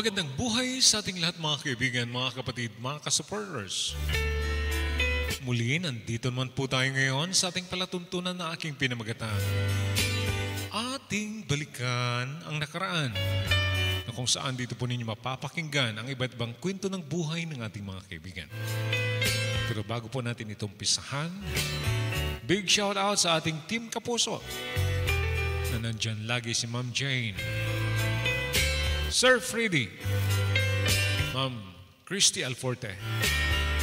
Magandang buhay sa ating lahat mga kaibigan, mga kapatid, mga kasupporters. Muli, nandito naman po tayo ngayon sa ating palatuntunan na aking pinamagatan. Ating balikan ang nakaraan na kung saan dito po ninyo mapapakinggan ang iba't ibang kwento ng buhay ng ating mga kaibigan. Pero bago po natin itong pisahan, big shout out sa ating Team Kapuso na nandyan lagi si Ma'am Jane, Sir Freddy, Ma'am Christy Alforte,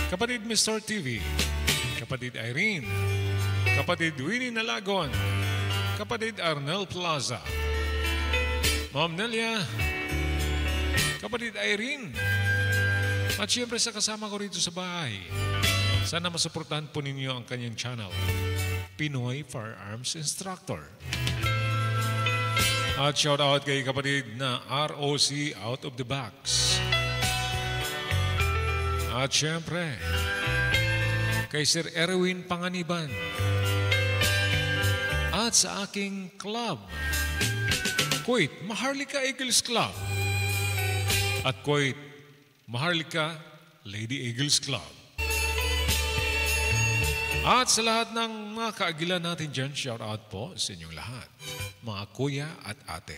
kapatid Mr. TV, kapatid Irene, kapatid Winnie Nalagon, kapatid Arnel Plaza, Ma'am Nelia, kapatid Irene, at siyempre sa kasama ko rito sa bahay. Sana masuportahan po ninyo ang kanyang channel, Pinoy Firearms Instructor. At shout out kay kapatid na ROC Out of the Box. At syempre, kay Sir Erwin Panganiban. At sa aking club, Kuwait Maharlika Eagles Club. At Kuwait Maharlika Lady Eagles Club. At sa lahat ng mga kaagilan natin dyan, shout out po sa inyong lahat, mga kuya at ate.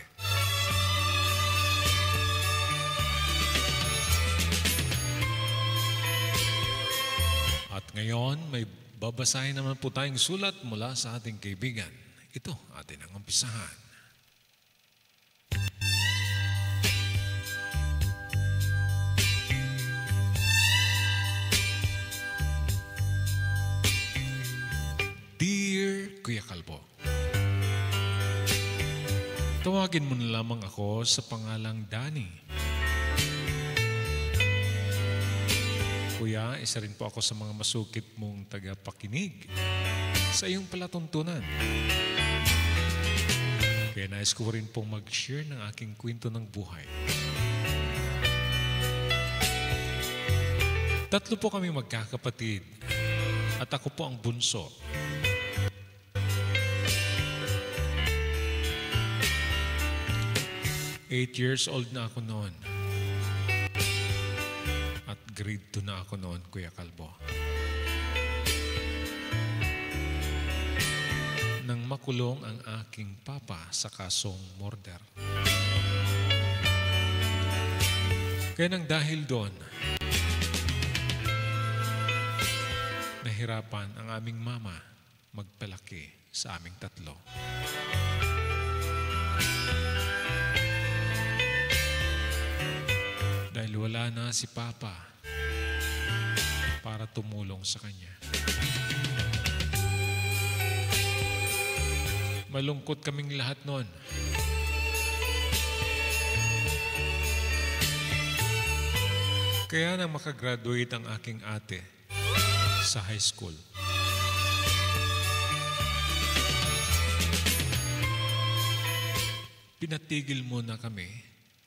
At ngayon, may babasahin naman po tayong sulat mula sa ating kaibigan. Ito, atin ang umpisahan. Dear Kuya Kalbo, tawagin mo na lamang ako sa pangalang Danny. Kuya, isa rin po ako sa mga masukit mong tagapakinig sa iyong palatuntunan. Kaya nais ko rin pong mag-share ng aking kwento ng buhay. 3 po kami magkakapatid at ako po ang bunso. 8 years old na ako noon. At grade 2 na ako noon, Kuya Kalbo. Nang makulong ang aking papa sa kasong murder. Kaya nang dahil doon, nahirapan ang aming mama magpalaki sa aming 3. Dahil wala na si Papa para tumulong sa kanya. Malungkot kaming lahat noon. Kaya nang makagraduate ang aking ate sa high school, pinatigil muna kami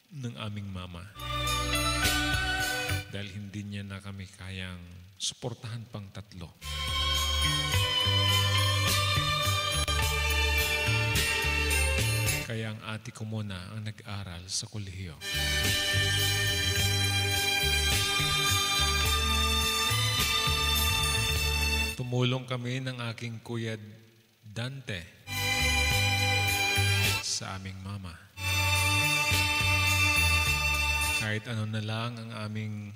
ng aming mama. Dahil hindi niya na kami kayang suportahan pang 3. Kaya ang ate ko muna ang nag-aral sa kolehiyo. Tumulong kami ng aking kuya Dante sa aming mama. Kahit ano na lang ang aming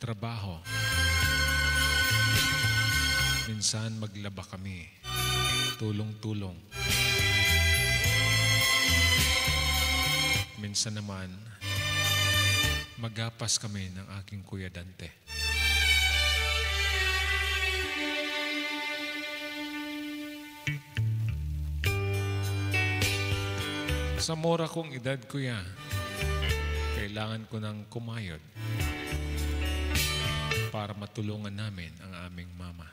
trabaho. Minsan maglaba kami. Tulong-tulong. Minsan naman, magapas kami ng aking kuya Dante. Sa mura kong edad, kuya, kailangan ko ng kumayod para matulungan namin ang aming mama.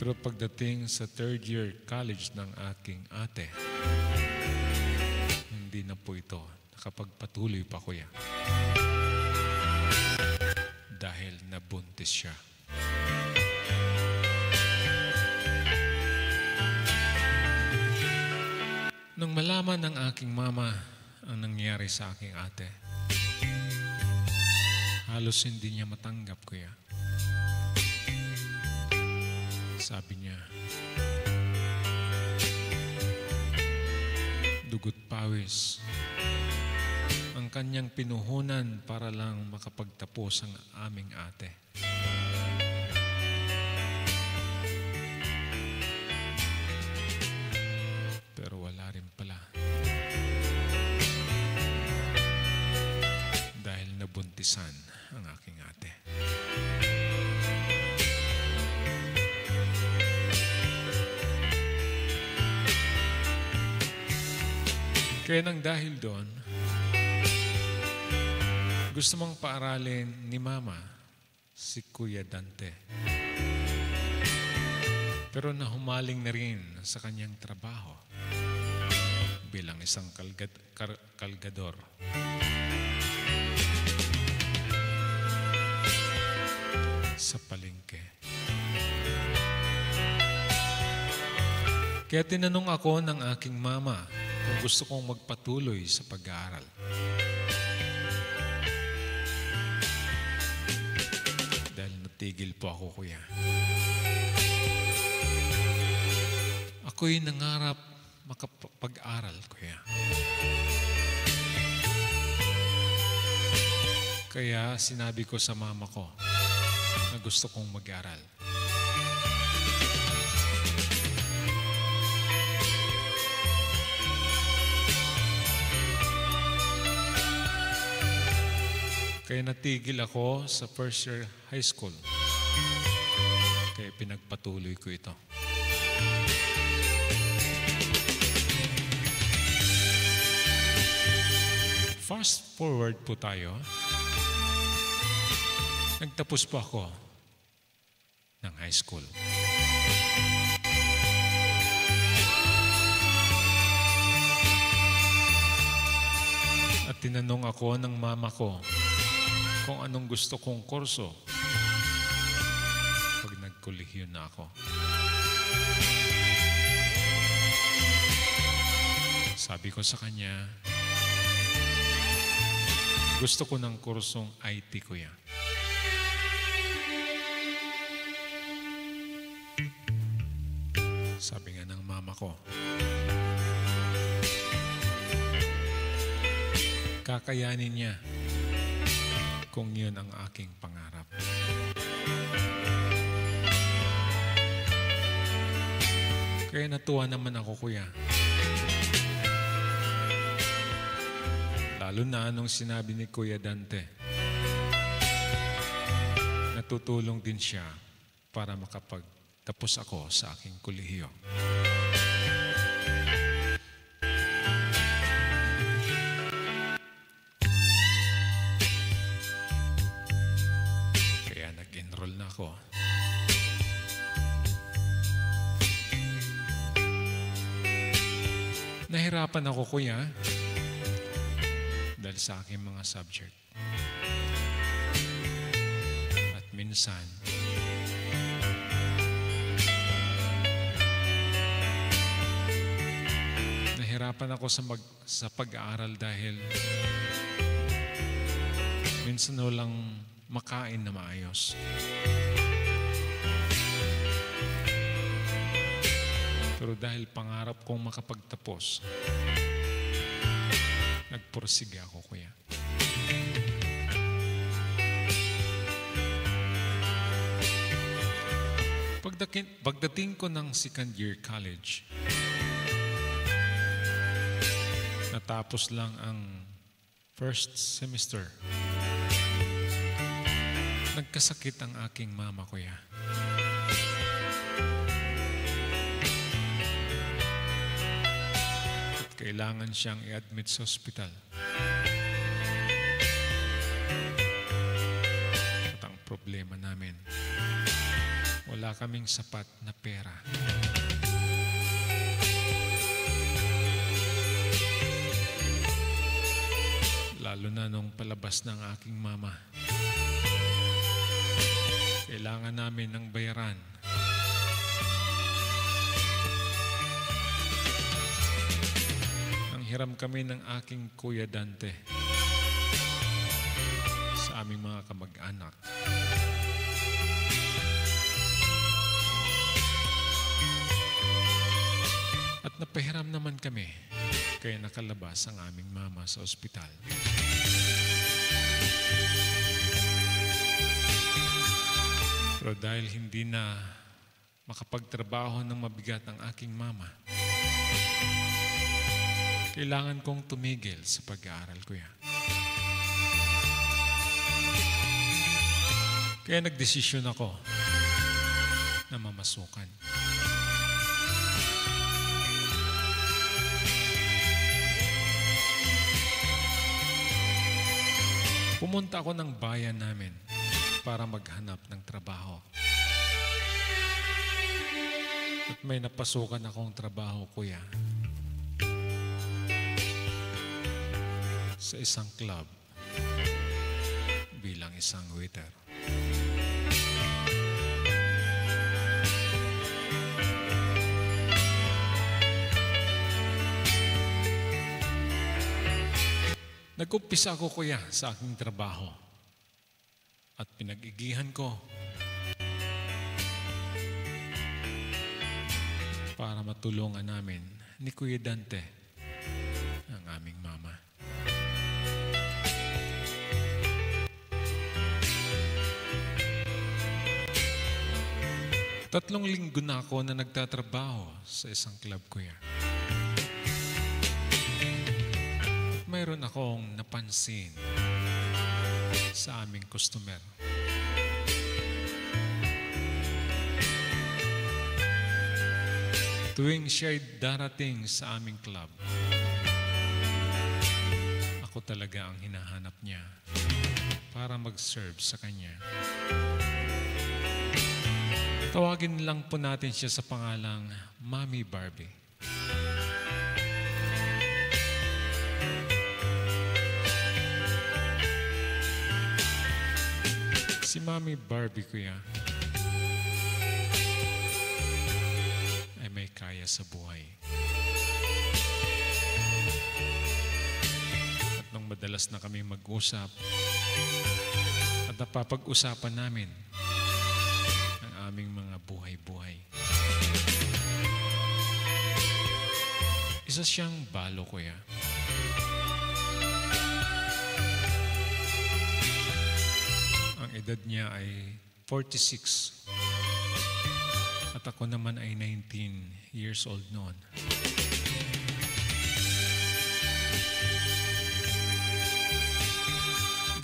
Pero pagdating sa 3rd year college ng aking ate, hindi na po ito nakapagpatuloy pa, kuya. Dahil nabuntis siya. Nung malaman ng aking mama ang nangyari sa aking ate, halos hindi niya matanggap, kuya. Sabi niya, dugot pawis ang kanyang pinuhunan para lang makapagtapos ang aming ate. Pero wala rin pala. Dahil nabuntisan ang aking ate. Kaya nang dahil doon, gusto mong paaralin ni Mama si Kuya Dante. Pero nahumaling na rin sa kanyang trabaho bilang isang kalgador. Sa palengke. Kaya tinanong ako ng aking mama kung gusto kong magpatuloy sa pag-aaral. Dahil natigil po ako, kuya. Ako'y nangarap makapag-aral, kuya. Kaya sinabi ko sa mama ko na gusto kong mag-aral. Kaya natigil ako sa first year high school. Kaya pinagpatuloy ko ito. Fast forward po tayo. Nagtapos po ako ng high school. At tinanong ako ng mama ko kung anong gusto kong kurso pag nagkolehiyo na ako. Sabi ko sa kanya, gusto ko ng kursong IT, kuya. Sabi nga ng mama ko, kakayanin niya kung yun ang aking pangarap. Kaya natuwa naman ako, kuya. Lalo na nung sinabi ni Kuya Dante, natutulong din siya para makapagtapos ako sa aking kolehiyo. Nag-enroll na ako. Nahirapan ako, kuya, dahil sa aking mga subject. At minsan, nahirapan ako sa pag-aaral dahil minsan walang makain na maayos. Pero dahil pangarap kong makapagtapos, nagpursige ako, kuya. Pagdating ko ng second year college, natapos lang ang first semester. Nagkasakit ang aking mama, kuya. At kailangan siyang i-admit sa ospital. At ang problema namin, wala kaming sapat na pera. Lalo na nung palabas ng aking mama. Kailangan namin ng bayaran. Nanghiram kami ng aking Kuya Dante sa aming mga kamag-anak. At napahiram naman kami, kaya nakalabas ang aming mama sa ospital. Pero dahil hindi na makapagtrabaho ng mabigat ang aking mama, kailangan kong tumigil sa pag-aaral ko yan. Kaya nagdesisyon ako na mamasukan. Pumunta ako ng bayan namin para maghanap ng trabaho. At may napasukan akong trabaho, kuya, sa isang club bilang isang waiter. Nag-umpisa ako, kuya, sa aking trabaho at pinag-igihan ko para matulungan namin ni Kuya Dante ang aming mama. Tatlong linggo na ako na nagtatrabaho sa isang club, kuya. Mayroon akong napansin sa aming customer. Tuwing siya'y darating sa aming club, ako talaga ang hinahanap niya para mag-serve sa kanya. Tawagin lang po natin siya sa pangalang Mommy Barbie. Si Mommy Barbie, kuya, ay may kaya sa buhay. At nung madalas na kami mag-usap at napapag-usapan namin ang aming mga buhay-buhay. Isa siyang balo, kuya. Ang edad niya ay 46 at ako naman ay 19 years old noon.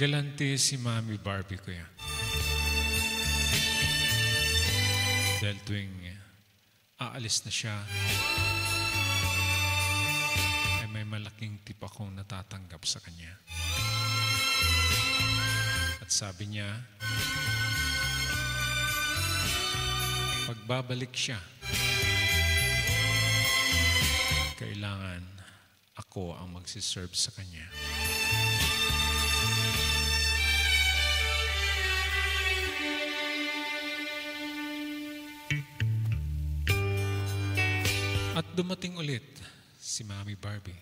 Galante si Mommy Barbie, kuya. Dahil tuwing aalis na siya, ay may malaking tip akong natatanggap sa kanya. At sabi niya, pagbabalik siya, kailangan ako ang magsiserve sa kanya. At dumating ulit si Mommy Barbie.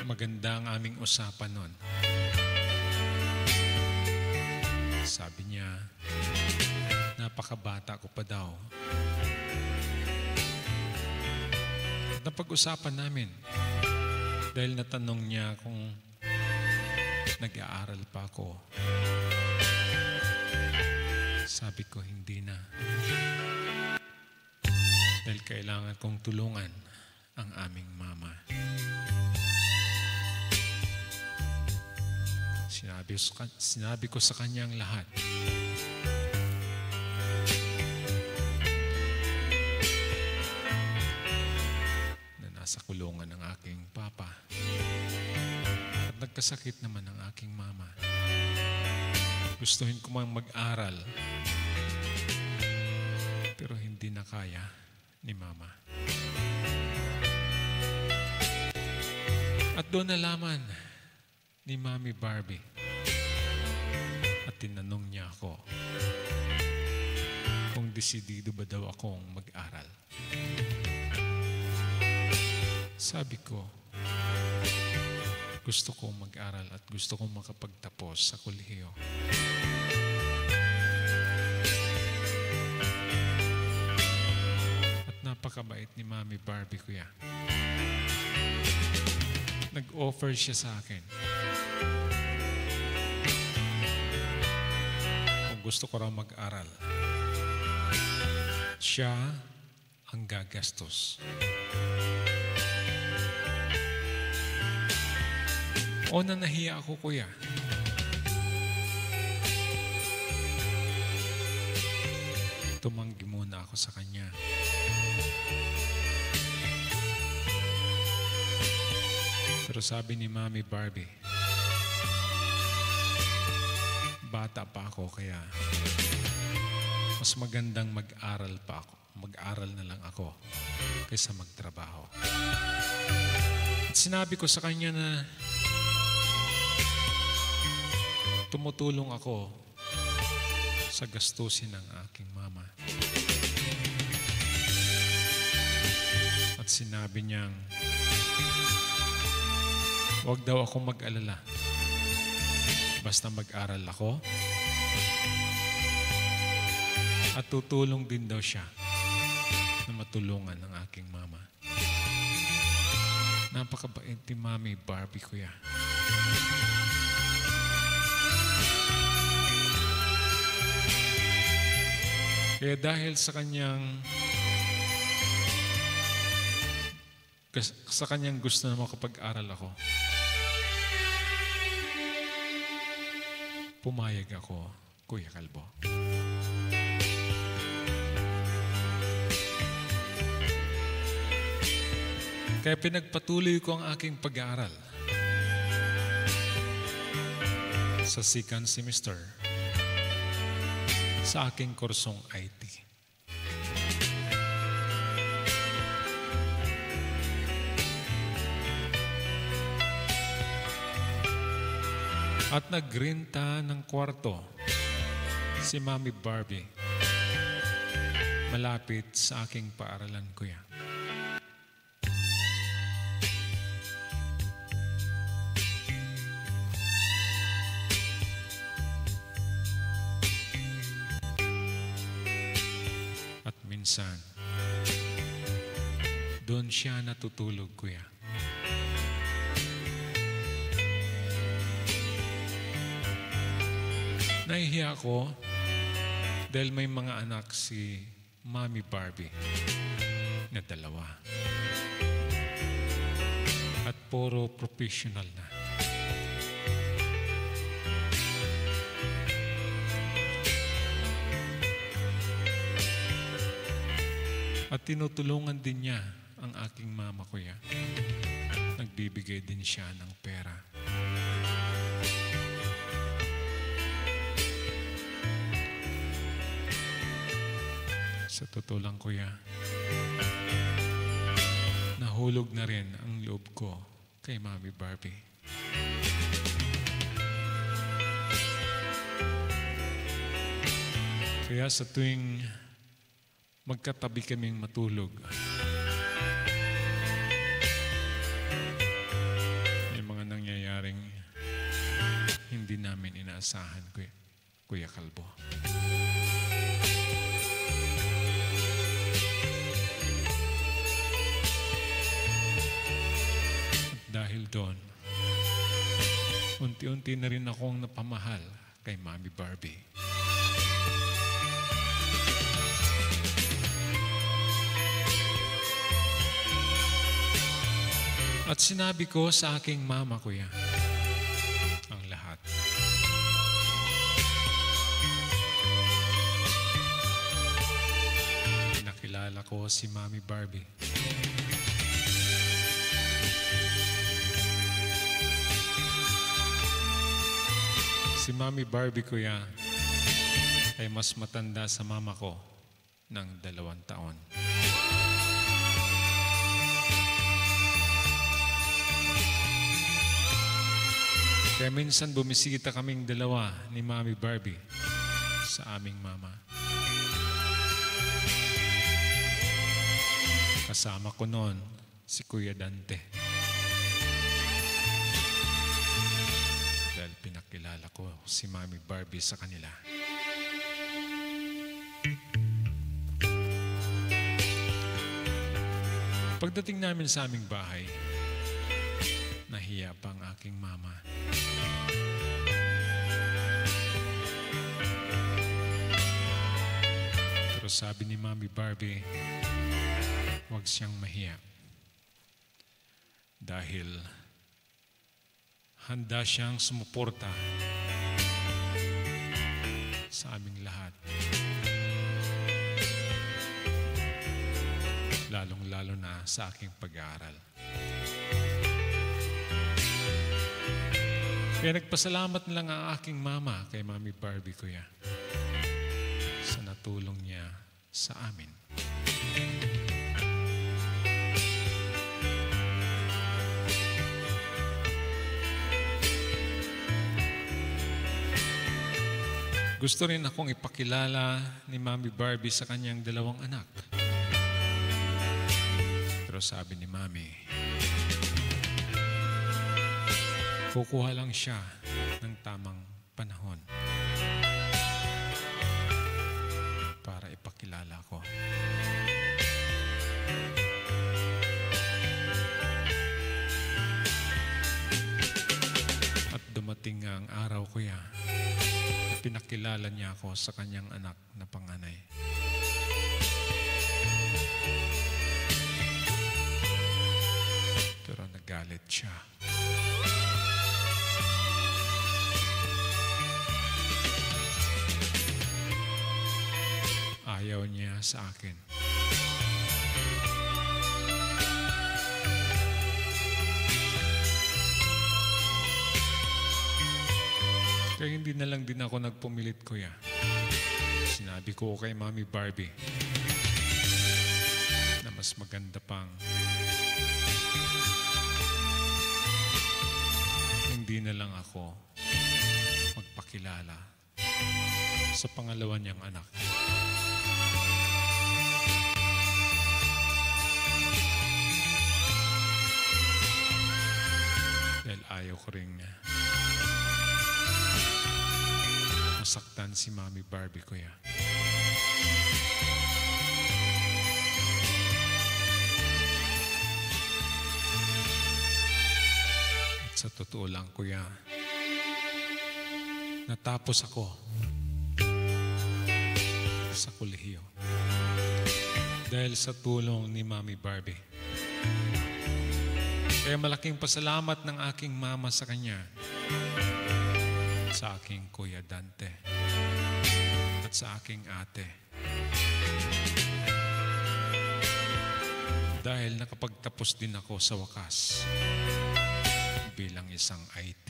Maganda ang aming usapan nun. Sabi niya, napakabata ko pa daw. At napag-usapan namin dahil natanong niya kung nag-aaral pa ako. Sabi ko, hindi na. Dahil kailangan kong tulungan ang aming mama. Sinabi ko sa kanya ang lahat. Na nasa kulungan ng aking papa. At nagkasakit naman ang aking mama. Gustuhin ko mang mag-aral. Pero hindi na kaya ni mama. At doon nalaman ni Mommy Barbie at tinanong niya ako kung desidido ba daw akong mag-aral. Sabi ko, gusto kong mag-aral at gusto kong makapagtapos sa kolehiyo. At napakabait ni Mami Barbie, kuya. Nag-offer siya sa akin. Kung gusto ko raw mag-aral, siya ang gagastos. O nahiya ako, kuya. Tumanggi muna ako sa kanya. Pero sabi ni Mami Barbie, bata pa ako kaya mas magandang mag-aral pa ako. Mag-aral na lang ako kaysa magtrabaho. At sinabi ko sa kanya na tumutulong ako sa gastusin ng aking mama. At sinabi niyang, huwag daw akong mag-alala. Basta mag-aral ako. At tutulong din daw siya na matulungan ng aking mama. Napakabait ni Mami Barbie, kuya. Kaya dahil sa kanyang gusto na makapag-aral ako, pumayag ako, Kuya Kalbo. Kaya pinagpatuloy ko ang aking pag-aaral sa second semester sa aking kursong IT. At nagrenta ng kwarto si Mami Barbie malapit sa aking paaralan, kuya. Minsan, doon siya natutulog, kuya. Nahihiya ako dahil may mga anak si Mami Barbie na 2. At puro professional na. At tinutulungan din niya ang aking mama, kuya. Nagbibigay din siya ng pera. Sa totoo lang, kuya, nahulog na rin ang loob ko kay Mami Barbie. Kaya sa tuwing magkatabi kaming matulog, may mga nangyayaring hindi namin inaasahan, Kuya Kalbo. At dahil doon, unti-unti na rin akong napamahal kay Mami Barbie. At sinabi ko sa aking mama, kuya, ang lahat. Nakilala ko si Mami Barbie. Si Mami Barbie, kuya, ay mas matanda sa mama ko ng 2 taon. Kaya minsan bumisita kaming 2 ni Mami Barbie sa aming mama. Kasama ko noon si Kuya Dante. Dahil pinakilala ko si Mami Barbie sa kanila. Pagdating namin sa aming bahay, nahiya pa ang aking mama. Pero sabi ni Mami Barbie, huwag siyang mahiya. Dahil handa siyang sumuporta sa aming lahat. Lalong-lalo na sa aking pag-aaral. Kaya nagpasalamat na lang ang aking mama kay Mami Barbie, Kuya, sa natulong niya sa amin. Gusto rin akong ipakilala ni Mami Barbie sa kanyang 2 anak. Pero sabi ni Mami, kukuha lang siya ng tamang panahon para ipakilala ko. At dumating nga ang araw, Kuya, pinakilala niya ako sa kanyang anak na panganay. Pero nagalit siya. Ayaw niya sa akin. Kaya hindi na lang din ako nagpumilit, Kuya. Sinabi ko kay Mami Barbie na mas maganda pang hindi na lang ako magpakilala sa pangalawa niyang anak. Dahil ayaw ko rin masaktan si Mami Barbie, Kuya. At sa totoo lang, Kuya, natapos ako sa kolehiyo dahil sa tulong ni Mami Barbie. Kaya malaking pasalamat ng aking mama sa kanya, sa aking Kuya Dante, at sa aking ate. Dahil nakapagtapos din ako sa wakas bilang isang IT.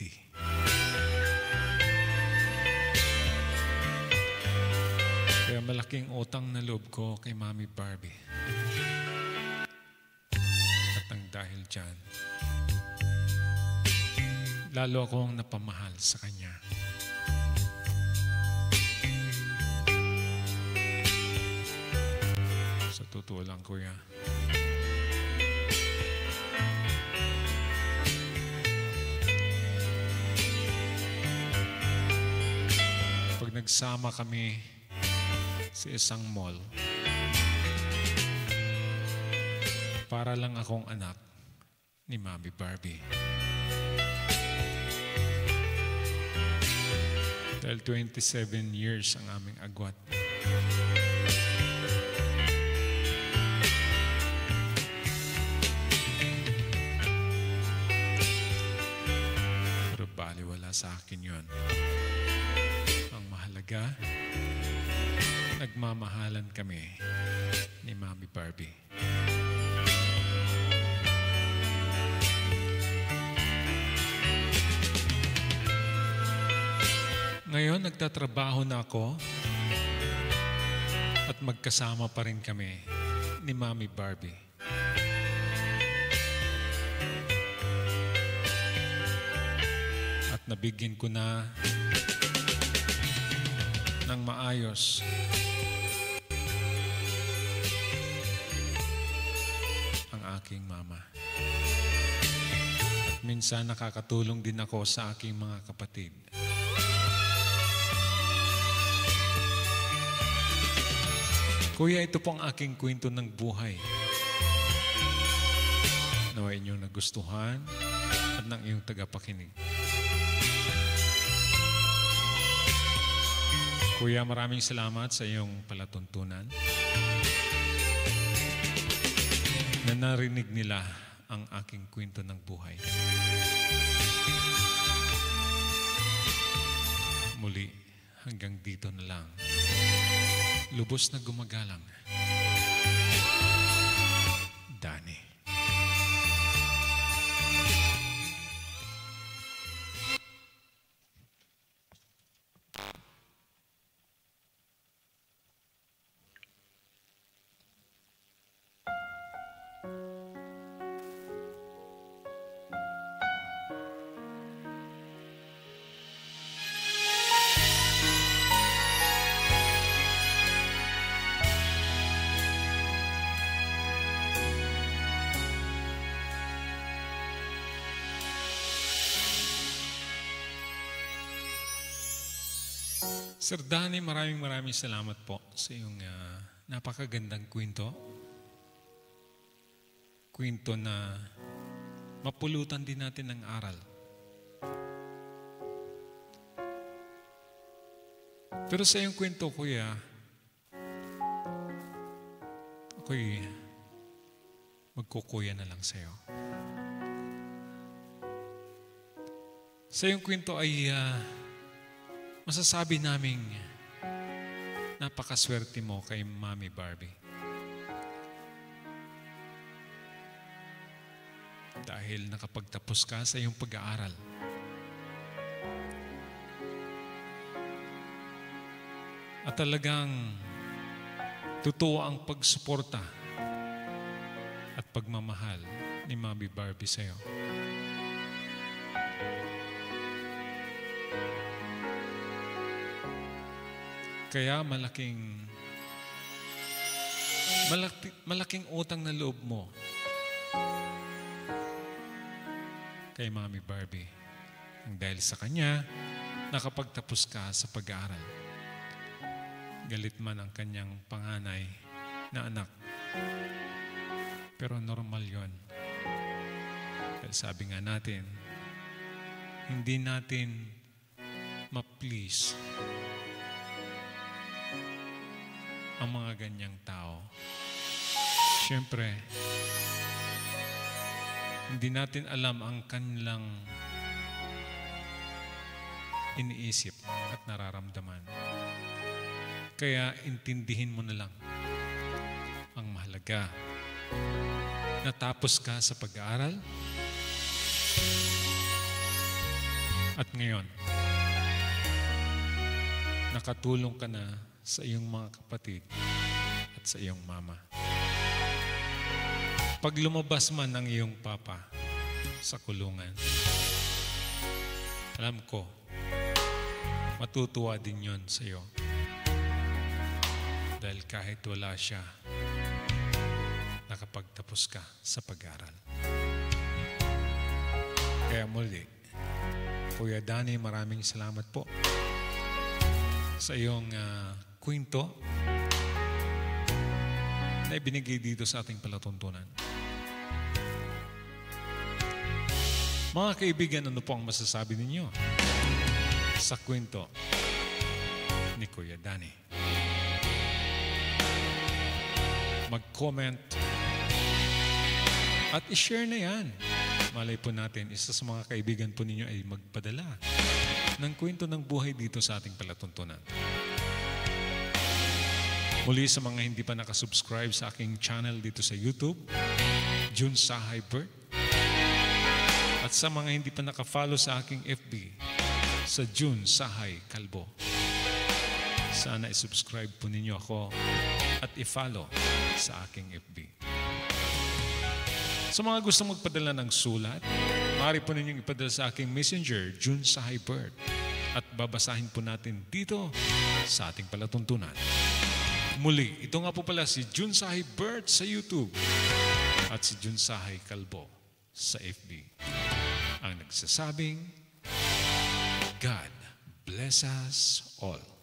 Kaya malaking utang na loob ko kay Mami Barbie. At ang dahil dyan, lalo akong napamahal sa kanya. Sa totoo lang, Kuya, pag nagsama kami sa isang mall, para lang akong anak ni Mami Barbie. Dahil 27 years ang aming agwat. Pero baliwala sa akin yun. Ang mahalaga, nagmamahalan kami ni Mami Barbie. Ngayon, nagtatrabaho na ako at magkasama pa rin kami ni Mami Barbie. At nabigyan ko na ng maayos aking mama. At minsan nakakatulong din ako sa aking mga kapatid. Kuya, ito po ang aking kwento ng buhay. Nawa inyong nagustuhan at ng iyong tagapakinig. Kuya, maraming salamat sa iyong palatuntunan na narinig nila ang aking kwento ng buhay. Muli, hanggang dito na lang. Lubos na gumagalang. Danny. Sir Danny, maraming salamat po sa iyong napakagandang kwento. Kwento na mapulutan din natin ng aral. Pero sa iyong kwento, kuya, ako'y magkukuya na lang sa iyo. Sa iyong kwento ay masasabi naming napakaswerte mo kay Mami Barbie. Dahil nakapagtapos ka sa iyong pag-aaral. At talagang totoo ang pagsuporta at pagmamahal ni Mami Barbie sa iyo. Kaya malaking utang na loob mo kay Mami Barbie. Dahil sa kanya, nakapagtapos ka sa pag-aaral. Galit man ang kanyang panganay na anak. Pero normal yon. Dahil sabi nga natin, hindi natin ma-please ang mga ganyang tao. Siyempre, hindi natin alam ang kanilang iniisip at nararamdaman. Kaya intindihin mo na lang ang mahalaga. Natapos ka sa pag-aaral at ngayon, nakatulong ka na sa iyong mga kapatid at sa iyong mama. Pag lumabas man ang iyong papa sa kulungan, alam ko, matutuwa din yon sa iyo. Dahil kahit wala siya, nakapagtapos ka sa pag-aaral. Kaya muli, Kuya Danny, maraming salamat po sa iyong kwento na ibinigay dito sa ating palatuntunan. Mga kaibigan, ano po ang masasabi ninyo sa kwento ni Kuya Danny? Mag-comment at i-share na yan. Malay po natin, isa sa mga kaibigan po ninyo ay magpadala ng kwento ng buhay dito sa ating palatuntunan. Muli sa mga hindi pa nakasubscribe sa aking channel dito sa YouTube, June Sahay Bert. At sa mga hindi pa nakafollow sa aking FB, sa June Sahay Kalbo. Sana isubscribe po ninyo ako at i-follow sa aking FB. Sa mga gustong magpadala ng sulat, maaari po ninyong ipadala sa aking messenger, June Sahay Bert. At babasahin po natin dito sa ating palatuntunan. Muli, ito nga po pala si June Sahay Bert sa YouTube. at si Junsahay Calbo sa FB. Ang nagsasabing, God bless us all.